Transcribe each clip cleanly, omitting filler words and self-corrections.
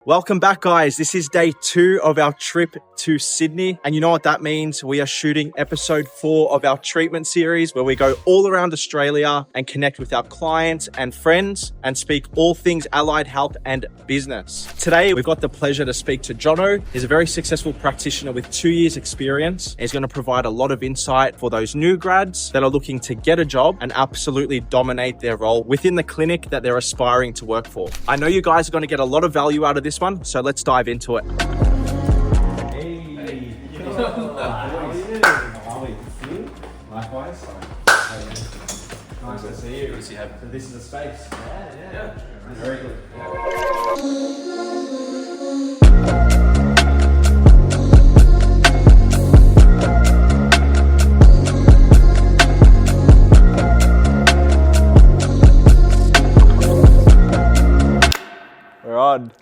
Welcome back, guys. This is day 2 of our trip to Sydney. And you know what that means? We are shooting episode 4 of our treatment series where we go all around Australia and connect with our clients and friends and speak all things allied health and business. Today, we've got the pleasure to speak to Jono. He's a very successful practitioner with 2 years experience. He's going to provide a lot of insight for those new grads that are looking to get a job and absolutely dominate their role within the clinic that they're aspiring to work for. I know you guys are going to get a lot of value out of this one, so let's dive into it. Hey. How are you? Likewise. Nice to see you. Good to see you. So this is a space. Yeah. Very good.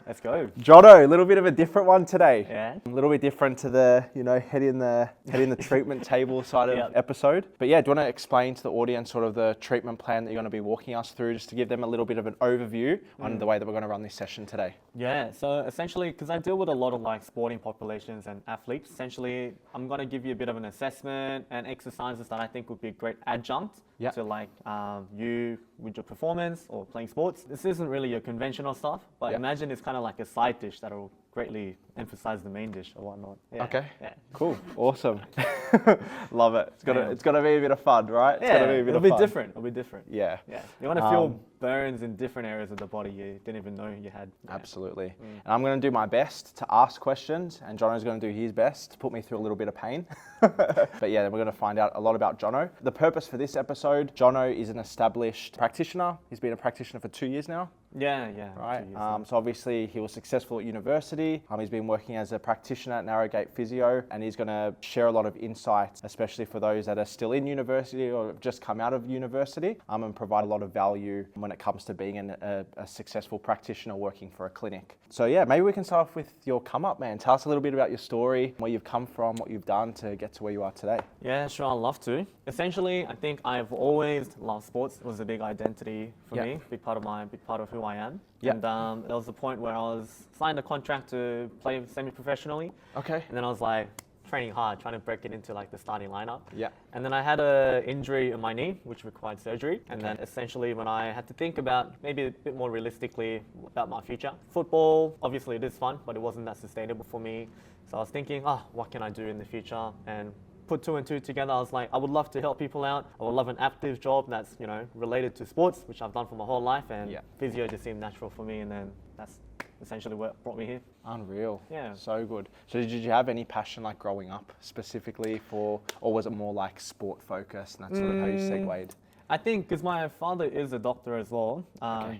Let's go. Jono, a little bit of a different one today. Yeah. A little bit different to the, head in the treatment table side of episode. But yeah, do you want to explain to the audience sort of the treatment plan that you're going to be walking us through, just to give them a little bit of an overview on the way that we're going to run this session today? Yeah, so essentially, because I deal with a lot of sporting populations and athletes, essentially I'm going to give you a bit of an assessment and exercises that I think would be a great adjunct to you with your performance or playing sports. This isn't really your conventional stuff, but imagine it's kind of like a side dish that will greatly emphasize the main dish or whatnot. Yeah. Okay. Yeah. Cool. Awesome. Love it. It's gotta be a bit of fun, right? It'll be different. Yeah. Yeah. You want to feel burns in different areas of the body you didn't even know you had. Yeah. Absolutely. And I'm going to do my best to ask questions, and Jono's going to do his best to put me through a little bit of pain. But yeah, we're going to find out a lot about Jono. The purpose for this episode, Jono is an established practitioner. He's been a practitioner for 2 years now. Yeah. Right. So obviously he was successful at university. He's been working as a practitioner at Narrow Gate Physio, and he's going to share a lot of insights, especially for those that are still in university or have just come out of university, and provide a lot of value when it comes to being a successful practitioner working for a clinic. So yeah, maybe we can start off with your come up, man. Tell us a little bit about your story, where you've come from, what you've done to get to where you are today. Yeah, sure, I'd love to. Essentially, I think I've always loved sports. It was a big identity for me, big part of who I am. Yeah. And there was a point where I was signed a contract to play semi-professionally. Okay. And then I was training hard, trying to break it into the starting lineup. Yeah. And then I had an injury in my knee, which required surgery. And then essentially when I had to think about maybe a bit more realistically about my future. Football, obviously it is fun, but it wasn't that sustainable for me. So I was thinking, what can I do in the future? And put 2 and 2 together. I was like, I would love to help people out. I would love an active job that's, related to sports, which I've done for my whole life. And physio just seemed natural for me. And then that's essentially what brought me here. Unreal. Yeah. So good. So did you have any passion growing up specifically or was it more sport focused, and that's sort of how you segued? I think because my father is a doctor as well,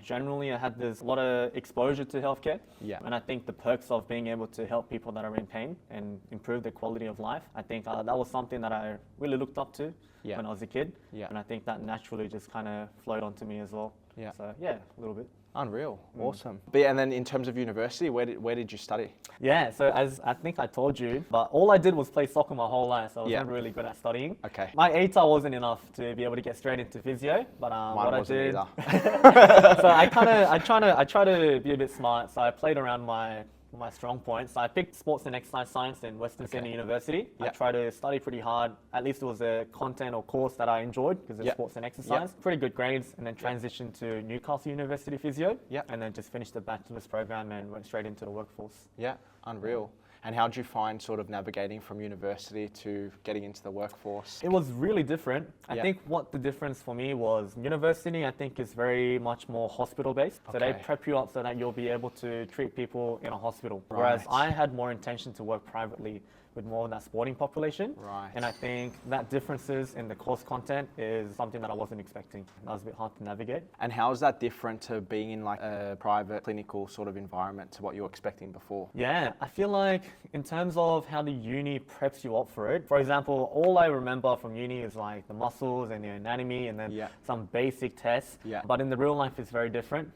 generally I had this lot of exposure to healthcare. Yeah. And I think the perks of being able to help people that are in pain and improve their quality of life, I think that was something that I really looked up to when I was a kid. Yeah. And I think that naturally just kind of flowed onto me as well. Yeah. So yeah, a little bit. Unreal. Awesome. But and then in terms of university, where did you study? Yeah, so as I think I told you, but all I did was play soccer my whole life, so I was never really good at studying. Okay. My ATAR wasn't enough to be able to get straight into physio, but what I did, so I try to be a bit smart. So I played around my strong points. So I picked sports and exercise science in Western Sydney University. I tried to study pretty hard. At least it was a content or course that I enjoyed because it's sports and exercise. Pretty good grades, and then transitioned to Newcastle University Physio. And then just finished the bachelor's program and went straight into the workforce. Yeah, unreal. And how did you find sort of navigating from university to getting into the workforce? It was really different. I think what the difference for me was university, I think, is very much more hospital based. So they prep you up so that you'll be able to treat people in a hospital. Right. Whereas I had more intention to work privately with more of that sporting population. Right. And I think that differences in the course content is something that I wasn't expecting. That was a bit hard to navigate. And how is that different to being in a private clinical sort of environment to what you were expecting before? Yeah, I feel like in terms of how the uni preps you up for it, for example, all I remember from uni is the muscles and the anatomy and then some basic tests. Yeah. But in the real life, it's very different.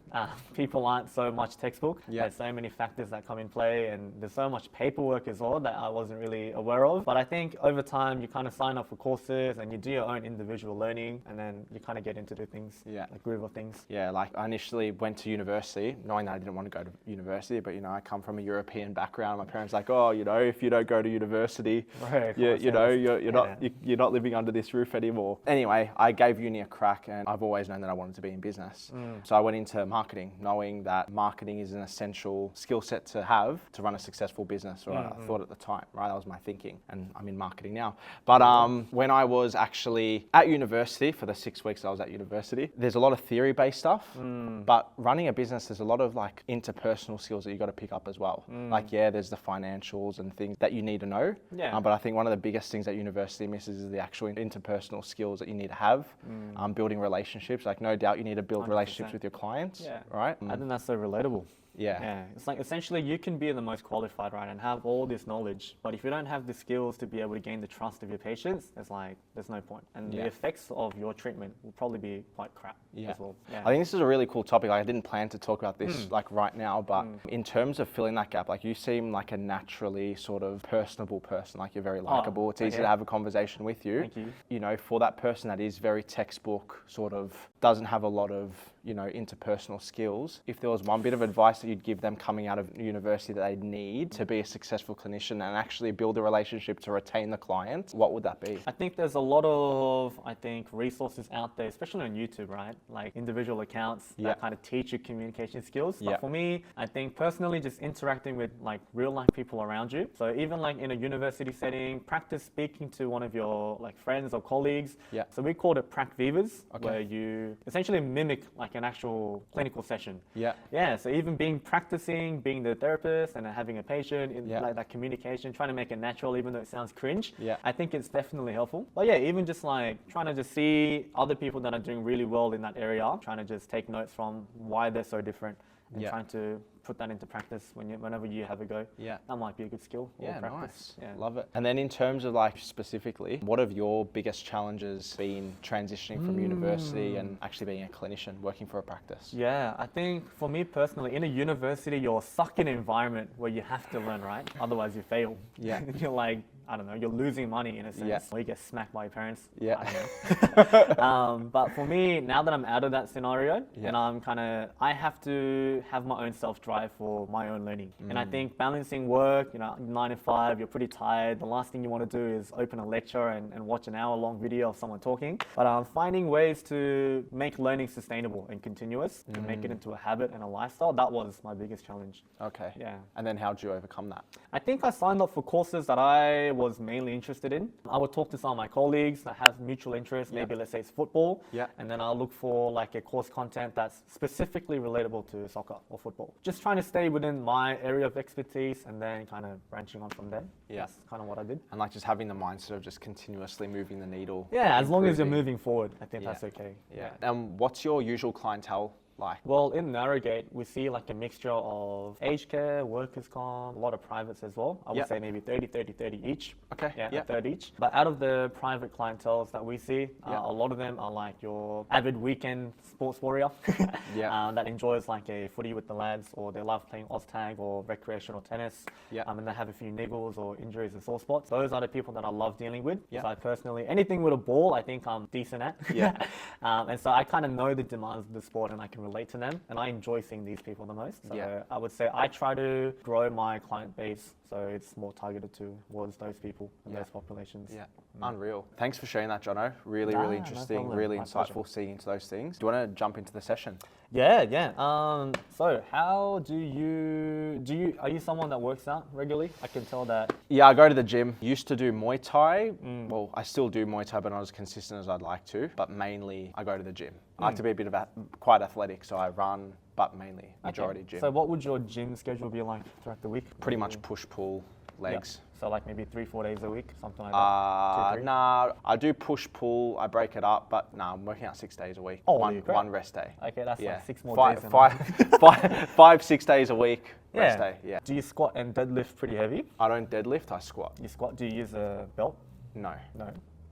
People aren't so much textbook. There's so many factors that come in play, and there's so much paperwork as well that I wasn't really aware of. But I think over time you kind of sign up for courses and you do your own individual learning, and then you kind of get into the things, like groove of things. Yeah, like I initially went to university knowing that I didn't want to go to university, but I come from a European background. My parents like, oh, if you don't go to university, you're not living under this roof anymore. Anyway, I gave uni a crack, and I've always known that I wanted to be in business. So I went into marketing, knowing that marketing is an essential skill set to have to run a successful business, or I thought at the time, right? That was my thinking, and I'm in marketing now. But when I was actually at university, for the 6 weeks I was at university, there's a lot of theory-based stuff, but running a business, there's a lot of like interpersonal skills that you got to pick up as well. Like, there's the financials and things that you need to know. But I think one of the biggest things that university misses is the actual interpersonal skills that you need to have, building relationships. Like, no doubt you need to build 100%. relationships with your clients, right? I think that's so relatable. Yeah. It's like essentially you can be the most qualified, right, and have all this knowledge, but if you don't have the skills to be able to gain the trust of your patients, there's no point. And the effects of your treatment will probably be quite crap as well. I think this is a really cool topic. Like, I didn't plan to talk about this like right now, but in terms of filling that gap, like, you seem like a naturally sort of personable person. Like, you're very likable. It's easy to have a conversation with you. Thank you. For that person that is very textbook, sort of doesn't have a lot of interpersonal skills, if there was one bit of advice that you'd give them coming out of university that they need to be a successful clinician and actually build a relationship to retain the client, what would that be? I think there's a lot of, resources out there, especially on YouTube, right? Like individual accounts that kind of teach you communication skills. But for me, I think personally, just interacting with like real life people around you. So even like in a university setting, practice speaking to one of your like friends or colleagues. So we called it Prac Vivas, where you essentially mimic like an actual clinical session. So even practicing being the therapist and having a patient in like that communication, trying to make it natural even though it sounds cringe. I think it's definitely helpful. But even just like trying to just see other people that are doing really well in that area, trying to just take notes from why they're so different and trying to put that into practice whenever you have a go. That might be a good skill or practice. Nice. Love it. And then in terms of like specifically, what have your biggest challenges been transitioning from university and actually being a clinician working for a practice? I think for me personally, in a university, you're stuck in an environment where you have to learn, right? Otherwise you fail. You're like, I don't know, you're losing money in a sense, or you get smacked by your parents. I don't know. But for me, now that I'm out of that scenario, and I have to have my own self-drive for my own learning. And I think balancing work, 9 to 5, you're pretty tired. The last thing you want to do is open a lecture and watch an hour-long video of someone talking. But finding ways to make learning sustainable and continuous, and make it into a habit and a lifestyle, that was my biggest challenge. Okay. And then how did you overcome that? I think I signed up for courses that I was mainly interested in. I would talk to some of my colleagues that have mutual interests, maybe let's say it's football, and then I'll look for like a course content that's specifically relatable to soccer or football. Just trying to stay within my area of expertise and then kind of branching on from there. That's kind of what I did. And like just having the mindset of just continuously moving the needle. As long as you're moving forward, I think that's okay. And what's your usual clientele like? Well, in NarrowGate, we see like a mixture of aged care, workers' comp, a lot of privates as well. I would say maybe 30 each. Okay. A third each. But out of the private clienteles that we see, a lot of them are like your avid weekend sports warrior that enjoys like a footy with the lads, or they love playing Oztag or recreational tennis. And they have a few niggles or injuries and sore spots. Those are the people that I love dealing with. So I personally, anything with a ball, I think I'm decent at. And so I kind of know the demands of the sport and I can relate to them, and I enjoy seeing these people the most. So I would say I try to grow my client base so it's more targeted towards those people and those populations. Unreal. Thanks for sharing that, Jono. Really interesting, really insightful seeing into those things. Do you want to jump into the session? So how are you someone that works out regularly? I can tell that. I go to the gym. Used to do Muay Thai. Well, I still do Muay Thai, but not as consistent as I'd like to. But mainly I go to the gym. I like to be a bit of quite athletic, so I run, but mainly majority gym. So what would your gym schedule be like throughout the week? Pretty much push-pull legs. So like maybe 3-4 days a week, something like that? 2-3? Nah, I do push-pull, I break it up, but I'm working out 6 days a week. One rest day. Okay, that's like 6 more days. 5-6 days a week, rest day, Do you squat and deadlift pretty heavy? I don't deadlift, I squat. You squat, do you use a belt? No.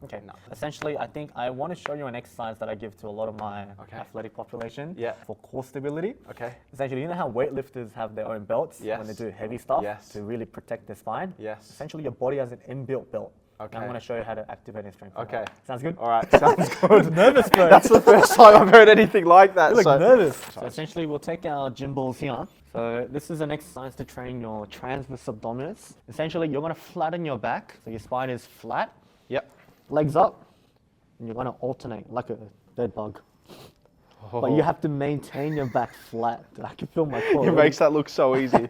Okay. No. Essentially, I think I want to show you an exercise that I give to a lot of my athletic population Yeah. for core stability. Okay. Essentially, you know how weightlifters have their own belts Yes. when they do heavy stuff Yes. to really protect their spine? Yes. Essentially, your body has an inbuilt belt. Okay. And I'm going to show you how to activate and strengthen Okay. that. Sounds good? All right, sounds good. Nervous, bro. That's the first time I've heard anything like that. You look so. nervous. So essentially, we'll take our gym balls here. So this is an exercise to train your transverse abdominis. Essentially, you're going to flatten your back, so your spine is flat. Yep. Legs up, and you're going to alternate like a bed bug. But you have to maintain your back flat. I can feel my core. It makes that look so easy.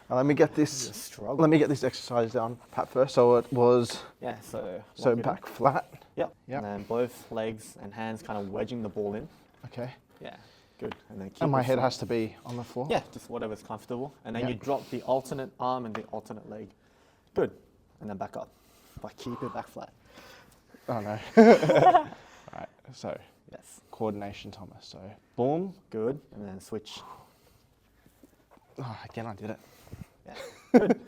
Now, let me get this. Struggle. Let me get this exercise down, Pat, first. So it was. Yeah. So Back flat. Yep. Yep. And then both legs and hands kind of wedging the ball in. Okay. Yeah. Good. And then keep And my it head flat. has to be on the floor. Yeah, just whatever's comfortable. And then Yep. you drop the alternate arm and the alternate leg. Good. And then back up. But keep it back flat. Oh no. All right. So Yes. coordination, Thomas. So boom. Good. And then switch. Oh, again, I did it. Yeah. Good.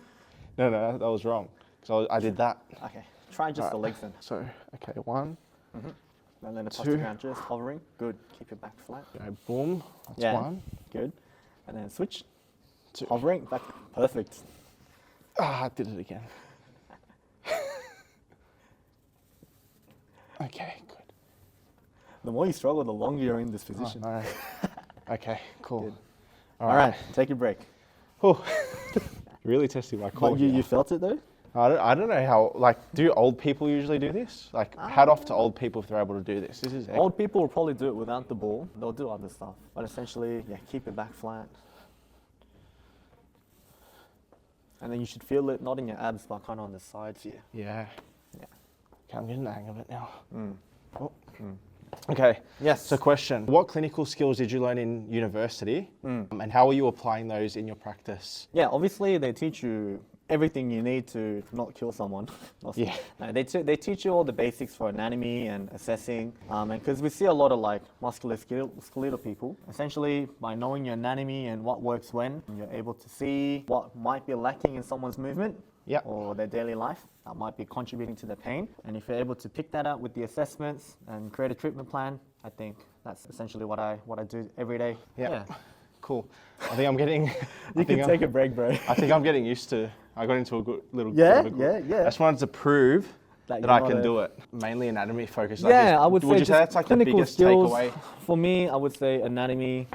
No, that was wrong. So I did that. Okay. Try just the legs then. So okay, 1, And then across the Two. ground, just hovering. Good. Keep your back flat. go boom. That's Yeah. 1. Good. And then switch. 2. Hovering. Back. Perfect. Ah, I did it again. Okay, good. The more you struggle, the longer you're in this Oh, position. no. Okay, cool. Good. All right. Take a break. Oh, really testing my core. But you here. felt it though? I don't know how, like, do old people usually do this? Like, hat off to old people if they're able to do this. This is Old people will probably do it without the ball. They'll do other stuff. But essentially, yeah, keep it back flat. And then you should feel it not in your abs, but kind of on the sides here. Yeah. Yeah. Okay, I'm getting the hang of it now. Mm. Oh. Okay. Yes. So question, what clinical skills did you learn in university and how are you applying those in your practice? Yeah, obviously they teach you everything you need to not kill someone. Yeah. No, they teach you all the basics for anatomy and assessing. And because we see a lot of like musculoskeletal people, essentially by knowing your anatomy and what works when, you're able to see what might be lacking in someone's movement. Yep. Or their daily life that might be contributing to their pain. And if you're able to pick that up with the assessments and create a treatment plan, I think that's essentially what I do every day. Yeah. Cool. I think I'm getting. You can take a break, bro. I think I'm getting used to. I got into a good little. Yeah, bit of a yeah, group. yeah. I just wanted to prove that you're I not can a- do it. Mainly anatomy focused. Yeah, I would say you just say that's like the clinical biggest skills. takeaway? For me, I would say anatomy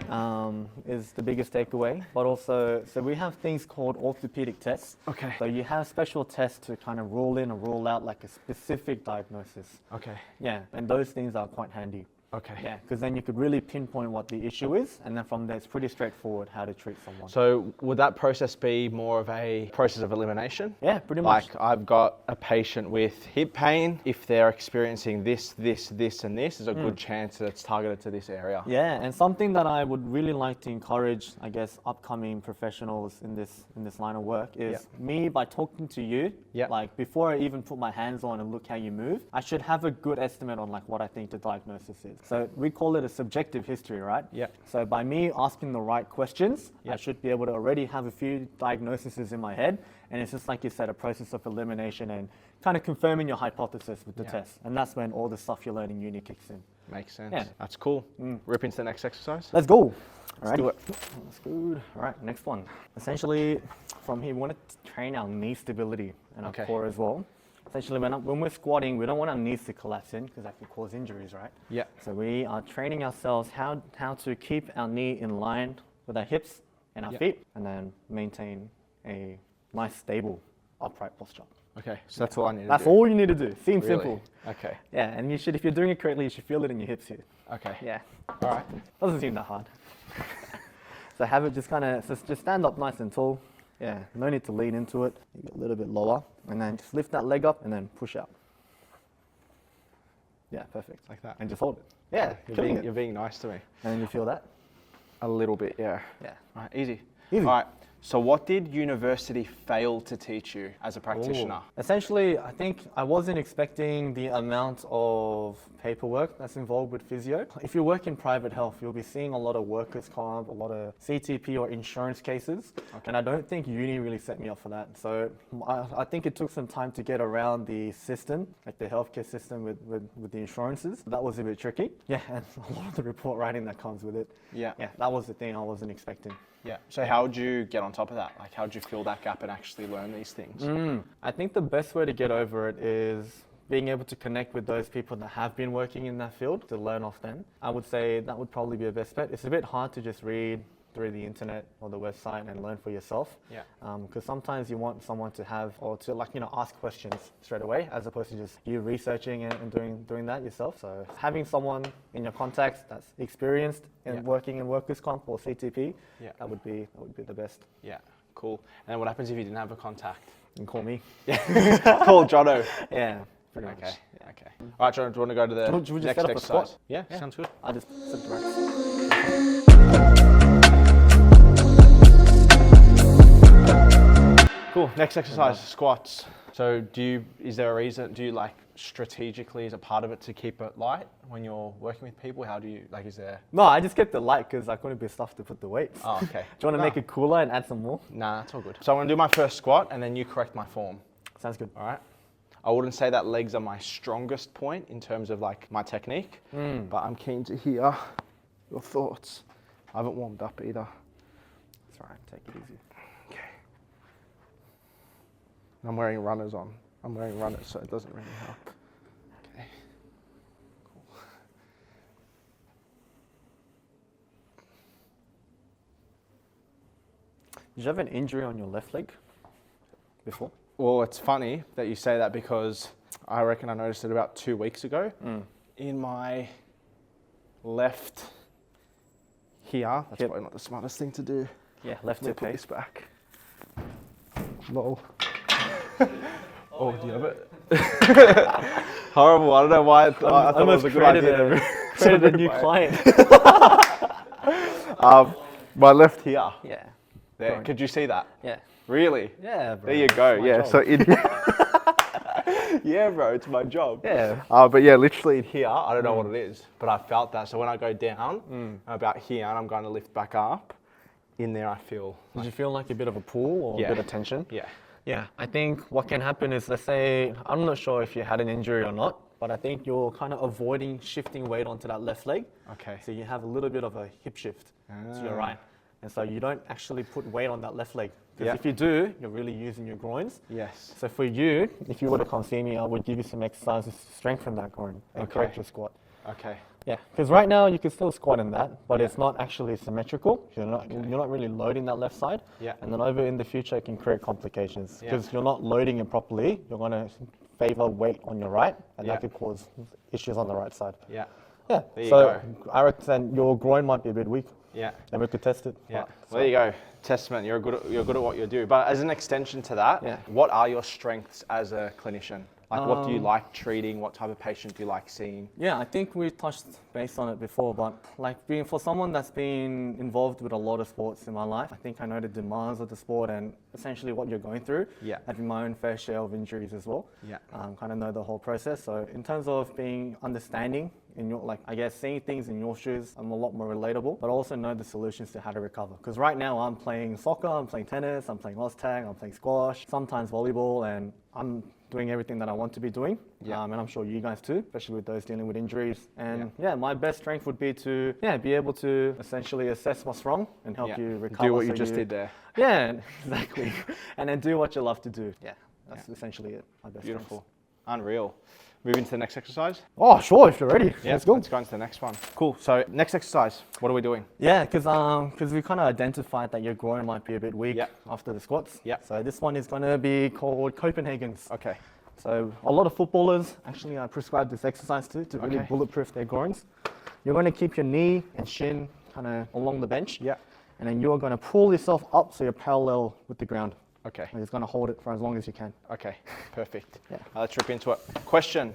is the biggest takeaway. But also, so we have things called orthopedic tests. Okay. So you have special tests to kind of rule in or rule out like a specific diagnosis. Okay. Yeah, and those things are quite handy. Okay. Yeah, because then you could really pinpoint what the issue is, and then from there it's pretty straightforward how to treat someone. So would that process be more of a process of elimination? Yeah, pretty much. Like I've got a patient with hip pain. If they're experiencing this, and this, there's a good chance that it's targeted to this area. Yeah, and something that I would really like to encourage, I guess, upcoming professionals in this line of work is me by talking to you. Yep. Like before I even put my hands on and look how you move, I should have a good estimate on like what I think the diagnosis is. So we call it a subjective history, right? Yep. So by me asking the right questions, I Yep. should be able to already have a few diagnoses in my head, and it's just like you said, a process of elimination and kind of confirming your hypothesis with the Yeah. test, and that's when all the stuff you learn in uni kicks in. Makes sense. Yeah. That's cool. Rip into the next exercise. Let's go. Let's do it. That's good. All right, next one. Essentially, from here, we want to train our knee stability and our Okay. core as well. Essentially, when we're squatting, we don't want our knees to collapse in because that can cause injuries, right? Yeah. So we are training ourselves how to keep our knee in line with our hips and our Yeah. feet, and then maintain a nice, stable, upright posture. Okay. So that's all I need to That's do. all you need to do. Seems Really? simple. Okay. Yeah, and you should, if you're doing it correctly, you should feel it in your hips here. Okay. Yeah. All right. Doesn't seem that hard. So have it just kind of, just stand up nice and tall. Yeah, no need to lean into it. You get a little bit lower, and then just lift that leg up and then push out. Yeah, perfect. Like that. And just hold it. Yeah, You're being nice to me. And then you feel that. A little bit, yeah. Yeah. All right, easy. Easy. All right, So what did university fail to teach you as a practitioner? Essentially, I think I wasn't expecting the amount of paperwork that's involved with physio. If you work in private health, you'll be seeing a lot of workers' comp, a lot of CTP or insurance cases. And I don't think uni really set me up for that. So I think it took some time to get around the system, like the healthcare system with the insurances. That was a bit tricky. Yeah, and a lot of the report writing that comes with it. Yeah, that was the thing I wasn't expecting. Yeah. So how would you get on top of that? Like, how would you fill that gap and actually learn these things? I think the best way to get over it is being able to connect with those people that have been working in that field to learn off them. I would say that would probably be a best bet. It's a bit hard to just read through the internet or the website and learn for yourself. Yeah. Because sometimes you want someone to have or to ask questions straight away as opposed to just you researching and doing that yourself. So having someone in your contacts that's experienced in working in workers' comp or CTP, that would be the best. Yeah. Cool. And then what happens if you didn't have a contact? You can call me. Call Jono. Yeah. Pretty much. Okay. All right, Jono, do you want to go to the Should we just next set up a exercise? squat? Yeah, sounds good. I'll just sit the racks. Cool. Next exercise, squats. So is there a reason, strategically, is a part of it to keep it light when you're working with people? How do you, is there? No, I just kept it light because I couldn't be stuffed to put the weights. Oh, okay. Do you want to make it cooler and add some more? Nah, that's all good. So I'm going to do my first squat and then you correct my form. Sounds good. All right. I wouldn't say that legs are my strongest point in terms of my technique, but I'm keen to hear your thoughts. I haven't warmed up either. That's all right, take it easy. Okay. I'm wearing runners on. So it doesn't really help. Okay. Cool. Did you have an injury on your left leg before? Well, it's funny that you say that because I reckon I noticed it about 2 weeks ago in my left here. That's probably not the smartest thing to do. Yeah, left hip. Put this back. Lol. Oh, do you have it? Horrible. I don't know why. I thought it was a good idea. Created a new client. My left here. Yeah. There. Could you see that? Yeah. Really? Yeah, bro. There you go. Yeah. Job. So yeah, bro, it's my job. Yeah. But yeah, literally in here, I don't know what it is, but I felt that. So when I go down, about here, and I'm going to lift back up, in there I feel. Did you feel like a bit of a pull or a bit of tension? Yeah. Yeah, I think what can happen is, let's say, I'm not sure if you had an injury or not, but I think you're kind of avoiding shifting weight onto that left leg. Okay. So you have a little bit of a hip shift to your right. And so you don't actually put weight on that left leg. Because if you do, you're really using your groins. Yes. So for you, if you were to come see me, I would give you some exercises to strengthen that groin and correct your squat. Okay. Yeah, because right now you can still squat in that, but it's not actually symmetrical. You're not really loading that left side. Yeah. And then over in the future, it can create complications because you're not loading it properly. You're going to favor weight on your right, and that could cause issues on the right side. Yeah. Yeah. There you so go. I reckon your groin might be a bit weak. Yeah. And we could test it. Yeah. Well, there you go. Testament. You're good at what you do. But as an extension to that, what are your strengths as a clinician? Like, what do you like treating? What type of patient do you like seeing? Yeah, I think we touched base on it before, but being for someone that's been involved with a lot of sports in my life, I think I know the demands of the sport and essentially what you're going through. Yeah. Having my own fair share of injuries as well. Yeah. Kind of know the whole process. So in terms of being understanding in your, I guess seeing things in your shoes, I'm a lot more relatable, but also know the solutions to how to recover. Because right now I'm playing soccer, I'm playing tennis, I'm playing tag, I'm playing squash, sometimes volleyball, and I'm doing everything that I want to be doing. Yeah. And I'm sure you guys too, especially with those dealing with injuries. And my best strength would be to be able to essentially assess what's wrong and help you recover. Do what you just did there. Yeah, exactly. And then do what you love to do. Yeah, that's essentially it. My best Beautiful. strengths. Unreal. Moving to the next exercise? Oh, sure, if you're ready. Yeah, let's go. Let's go into the next one. Cool. So next exercise, what are we doing? Yeah, because we kind of identified that your groin might be a bit weak after the squats. Yeah. So this one is going to be called Copenhagen's. Okay. So a lot of footballers, actually I prescribe this exercise to really bulletproof their groins. You're going to keep your knee and shin kind of along the bench. Yeah. And then you're going to pull yourself up so you're parallel with the ground. Okay. You're just going to hold it for as long as you can. Okay, perfect. Yeah. Let's rip into it. Question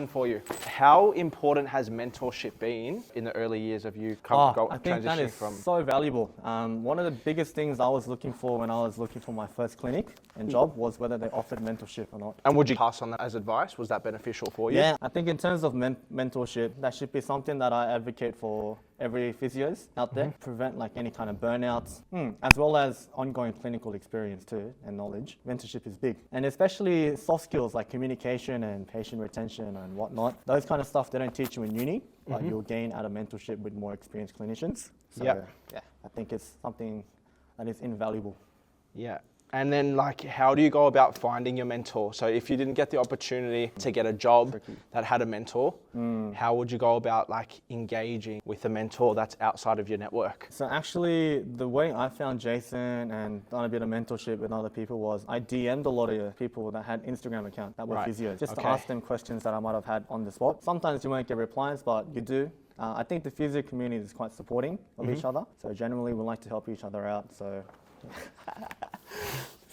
for you. How important has mentorship been in the early years of you I think that transitioning is from? so valuable. One of the biggest things I was looking for when I was looking for my first clinic and job was whether they offered mentorship or not. And would you pass on that as advice? Was that beneficial for you? Yeah, I think in terms of mentorship, that should be something that I advocate for every physios out there, prevent like any kind of burnouts, as well as ongoing clinical experience too and knowledge. Mentorship is big, and especially soft skills like communication and patient retention and whatnot. Those kind of stuff they don't teach you in uni, but you'll gain out of mentorship with more experienced clinicians. So yeah, I think it's something that is invaluable. Yeah. And then like, how do you go about finding your mentor? So if you didn't get the opportunity to get a job that had a mentor, how would you go about like engaging with a mentor that's outside of your network? So actually, the way I found Jason and done a bit of mentorship with other people was I DM'd a lot of people that had Instagram accounts that were physios, just to ask them questions that I might have had on the spot. Sometimes you won't get replies, but you do. I think the physio community is quite supporting of each other. So generally, we like to help each other out. So.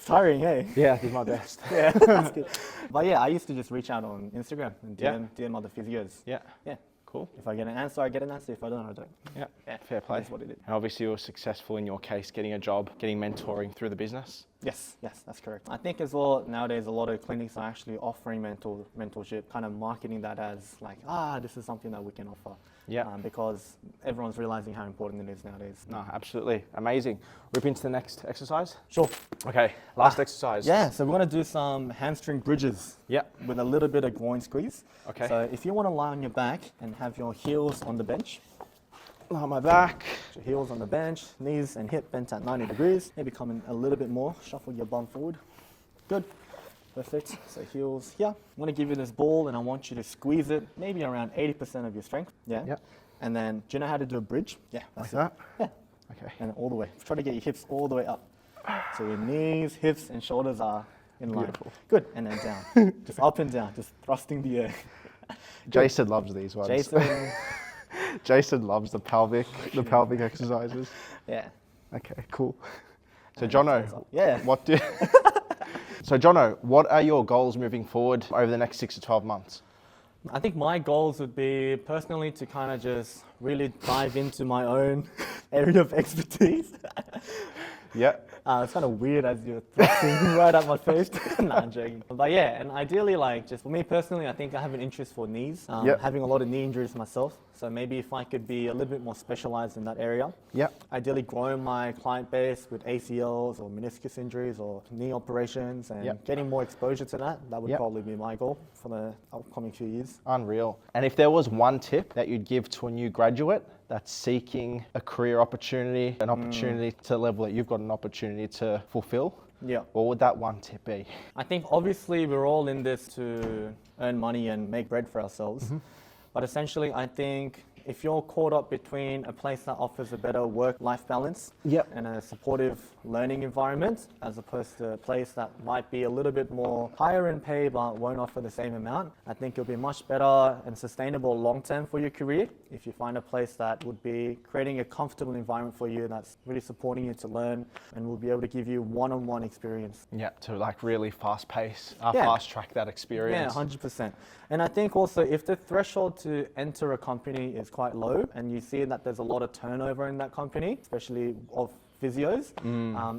Tiring, hey? Yeah, I did my best. Yeah, that's good. But yeah, I used to just reach out on Instagram and DM other physios. Yeah. Yeah. Cool. If I get an answer, I get an answer. If I don't, I don't. Yeah. Fair play. That's what it is. And obviously you were successful in your case, getting a job, getting mentoring through the business. Yes, that's correct. I think as well, nowadays a lot of clinics are actually offering mentorship, kind of marketing that as like, this is something that we can offer. Yeah. Because everyone's realizing how important it is nowadays. No, absolutely. Amazing. Rip into the next exercise? Sure. Okay, last exercise. Yeah, so we're going to do some hamstring bridges. Yeah. With a little bit of groin squeeze. Okay. So if you want to lie on your back and have your heels on the bench. Lie on my back. Your heels on the bench, knees and hip bent at 90 degrees. Maybe come in a little bit more, shuffle your bum forward. Good. Perfect. So heels here. I'm going to give you this ball and I want you to squeeze it maybe around 80% of your strength. Yeah. Yep. And then, do you know how to do a bridge? Yeah. Like that? Yeah. Okay. And all the way. Try to get your hips all the way up. So your knees, hips and shoulders are in line. Beautiful. Good. And then down. Just up and down. Just thrusting the air. Jason loves these ones. Jason loves the pelvic exercises. Yeah. Okay, cool. So Jono, yeah. So Jono, what are your goals moving forward over the next 6 to 12 months? I think my goals would be personally to kind of just really dive into my own area of expertise. Yeah. It's kind of weird as you're thrusting right at my face. Nah, I'm joking. But yeah, and ideally, like, just for me personally, I think I have an interest for knees. Having a lot of knee injuries myself. So maybe if I could be a little bit more specialized in that area. Yeah. Ideally growing my client base with ACLs or meniscus injuries or knee operations and getting more exposure to that. That would probably be my goal for the upcoming few years. Unreal. And if there was one tip that you'd give to a new graduate that's seeking a career opportunity, an opportunity to the level that you've got an opportunity to fulfill, what would that one tip be? I think obviously we're all in this to earn money and make bread for ourselves. But essentially, I think if you're caught up between a place that offers a better work-life balance and a supportive learning environment, as opposed to a place that might be a little bit more higher in pay but won't offer the same amount, I think it'll be much better and sustainable long-term for your career if you find a place that would be creating a comfortable environment for you that's really supporting you to learn and will be able to give you one-on-one experience. Yeah, to like really fast track that experience. Yeah, 100%. And I think also if the threshold to enter a company is quite low and you see that there's a lot of turnover in that company, especially of physios,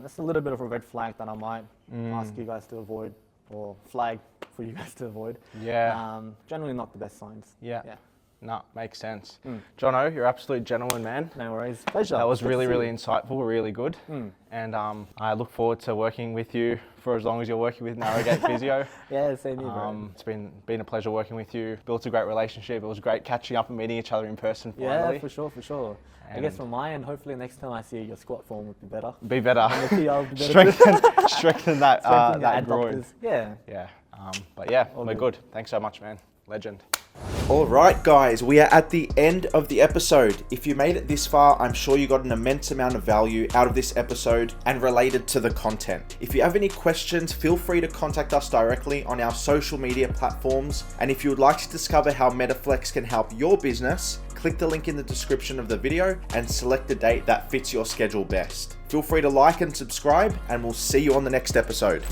that's a little bit of a red flag that I might ask you guys to avoid or flag for you guys to avoid. Yeah. Generally not the best signs. Yeah. No, makes sense. Jono, you're an absolute gentleman, man. No worries. Pleasure. That was really insightful, really good. And I look forward to working with you for as long as you're working with Narrow Gate Physio. Yeah, same here, bro. It's been a pleasure working with you. Built a great relationship. It was great catching up and meeting each other in person finally. Yeah, for sure. I guess from my end, hopefully next time I see you, your squat form would be better. Be better. Strengthen that groin. Yeah. Yeah. But yeah, we're good. Thanks so much, man. Legend. All right, guys, we are at the end of the episode. If you made it this far, I'm sure you got an immense amount of value out of this episode and related to the content. If you have any questions, feel free to contact us directly on our social media platforms. And if you would like to discover how Metaflx can help your business, click the link in the description of the video and select a date that fits your schedule best. Feel free to like and subscribe, and we'll see you on the next episode.